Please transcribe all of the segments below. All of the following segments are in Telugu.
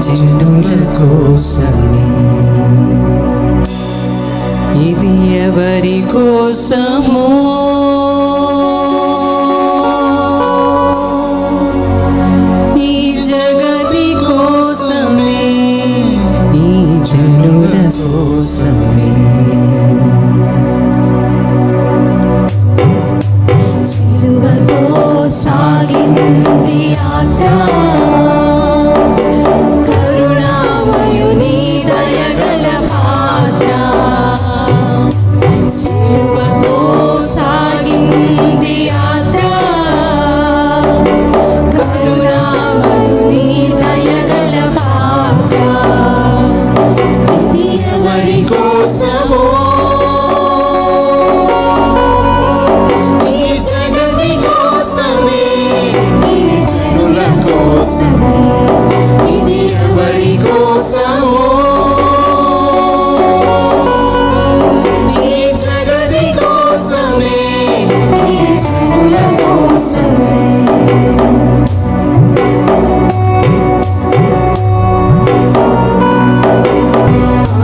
జనుల కోసమే. ఇది ఎవరి కోసమో ఈ జగతి కోసమే, ఈ జనుల కోసమే. సిలువతో సాగింది యాత్ర, కరుణామయుని దయగల పాత్ర. సిలువతో సాగింది యాత్ర, కరుణామయుని దయగల పాత్ర. ఇది ఎవరి కోసమో ఇది ఎవరి కోసమో ఈ జగతి కోసమే, ఈ జనుల కోసమే.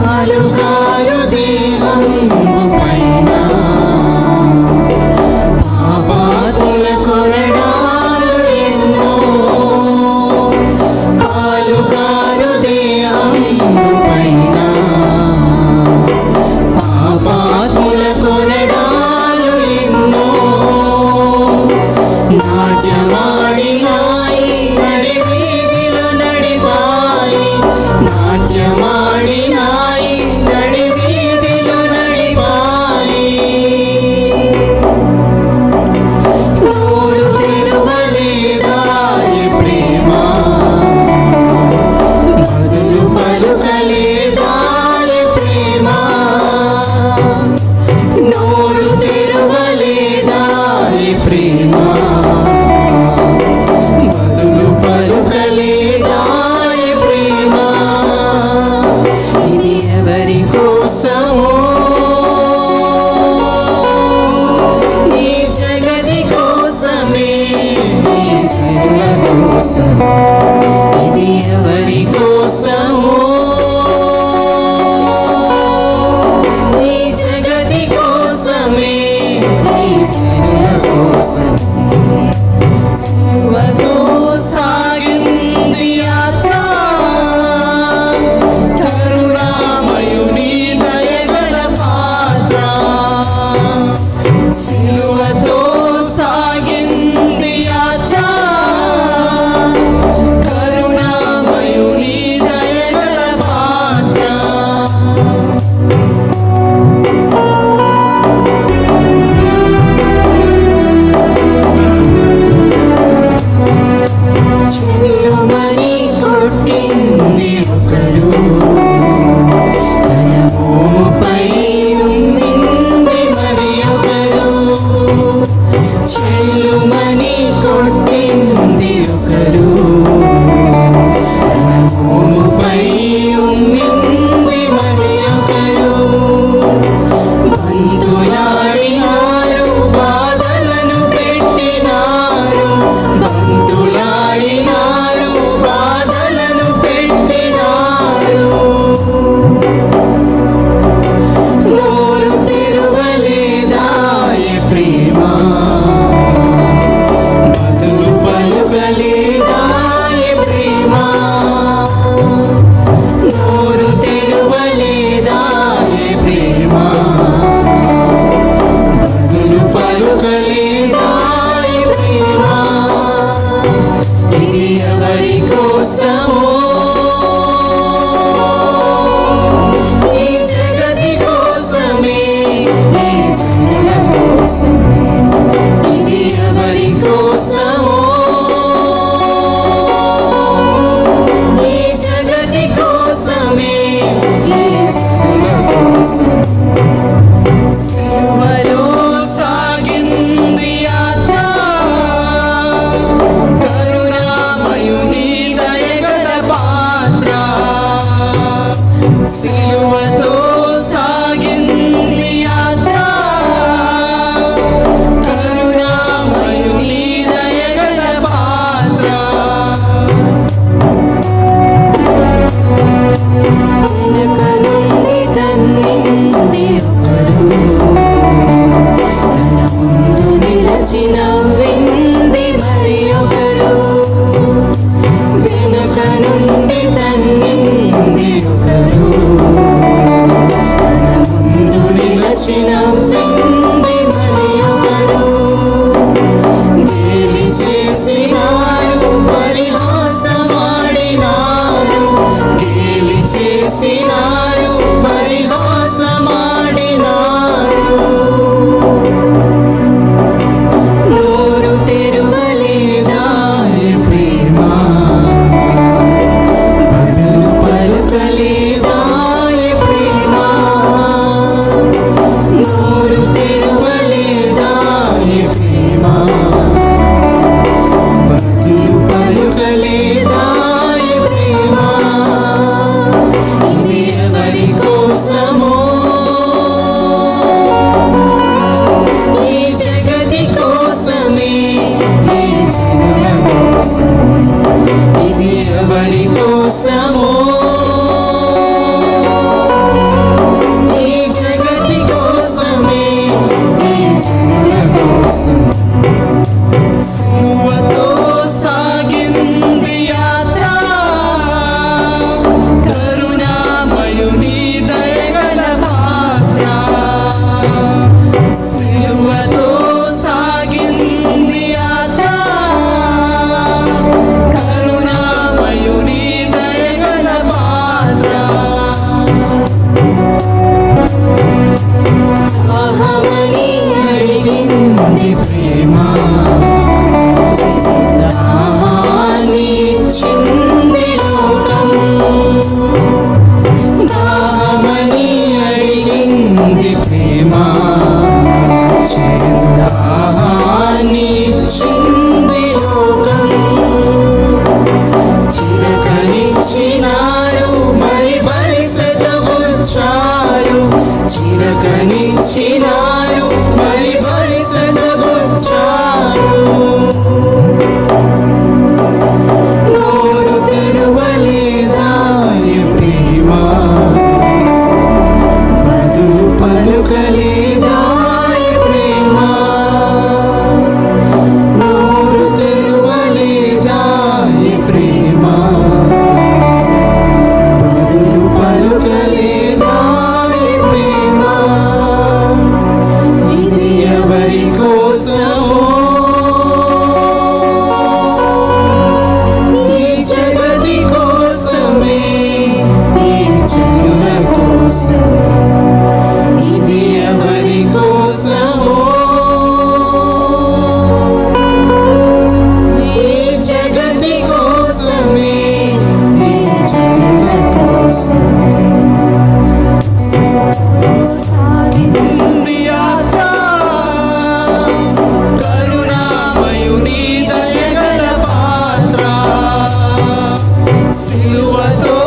పాలుగారు దేహంబు పైన పాపాత్ముల కొరడాలు ఎన్నో. పాలుగారు దేహంబు పైన పాపాత్ముల కొరడాలు ఎన్నో. నాట్యమాడినాయి నడి వీధిలో నడిపాయి, నాట్యమాడినాయి నడి వీధిలో నడిపాయి. నోరు తెరువలేదాయి ప్రేమ, బదులు పలుకలేదాయి ప్రేమ. నోరు తెరువలేదాయి ప్రేమ, బదులు పలుకలేదాయి ప్రేమ. ఇది ఎవరి కోసమో ఈ జగతి కోసమే, ఈ జనుల కోసమే. ఇది ఎవరి కోసమో ఈ జగతి కోసమే, ఈ జనుల కోసమే. సిలువతో సాగింది యాత్ర, కరుణామయుని దయగల పాత్ర. సిలువతో సాగింది యాత్ర, కరుణామయుని దయగల పాత్ర. చెల్లుమని కొట్టింది ఒకరు, తన మోముపై ఉమ్మింది మరి ఒకరు. చెల్లుమని కొట్టింది ఒకరు, తన మోముపై ఉమ్మింది మరి ఒకరు. బంతులాడినారు, బాధలను పెట్టినారు. బంతులాడినారు, బాధలను పెట్టినారు. నోరు తెరువలేదాయి ప్రేమ, బదులు పలుకలేదాయి ప్రేమ. నోరు తెరువలేదాయి ప్రేమ, బదులు పలుకలేదాయి ప్రేమ. ఇది ఎవరి కోసమో ఈ జగతి కోసమే, ఈ జనుల కోసమే. ఇది ఎవరి కోసమో ఈ జగతి కోసమే, ఈ జనుల కోసమే. సిలువలో సాగింది యాత్ర, కరుణామయుని దయగల పాత్ర. సిలువతో సాగింది యాత్ర, కరుణామయుని దయగల పాత్ర. నుండి తన్నింది ఒకరు, తన ముందు నిలచి నవ్వింది మరి ఒకరు. గేలి చేసినారు, పరిహాసమాడినారు, గేలి చేసినారు, పరిహాసమాడినారు. నోరు తెరువలేదా ఈ ప్రేమ, బదులు పలుకలేదా ఈ ప్రేమ. నోరు తెరువలేదా ఈ ప్రేమ, బదులు పలుకలేదా ఈ ప్రేమ. ఇది ఎవరి కోసమో, ఈ జగతి కోసమే, ఈ జనుల కోసమే. ఇది ఎవరి కోసమో, ఈ జగతి కోసమే, ఈ జనుల కోసమే. సిలువతో సాగింది యాత్ర, కరుణామయుని దయగల పాత్ర. సిలువతో సాగింది యాత్ర, కరుణామయుని దయగల పాత్ర. దాహమని అడిగింది ప్రేమ, దాహాన్ని ఇచ్చింది లోకం. దాహమని అడిగింది ప్రేమ, దాహాన్ని ఇచ్చింది లోకం. చిరకనిచ్చినారు, మరి బలిసెతగుచ్చారు, చిరకనిచ్చినారు, మరి బలిసెతగుచ్చారు. నోరు తెరువలేదా ఈ ప్రేమ, బదులు పలుకలేదా ఈ ప్రేమ. నోరు తెరువలేదా ఈ ప్రేమ, బదులు పలుకలేదా ఈ ప్రేమ. ఇది ఎవరి కోసమో, ఈ జగతి కోసమే, ఈ జనుల కోసమే. ఇది ఎవరి కోసమో, ఈ జగతి కోసమే, ఈ జనుల కోసమే. సాగింది యాత్ర, కరుణామయుని దయగల పాత్ర. సిలువతో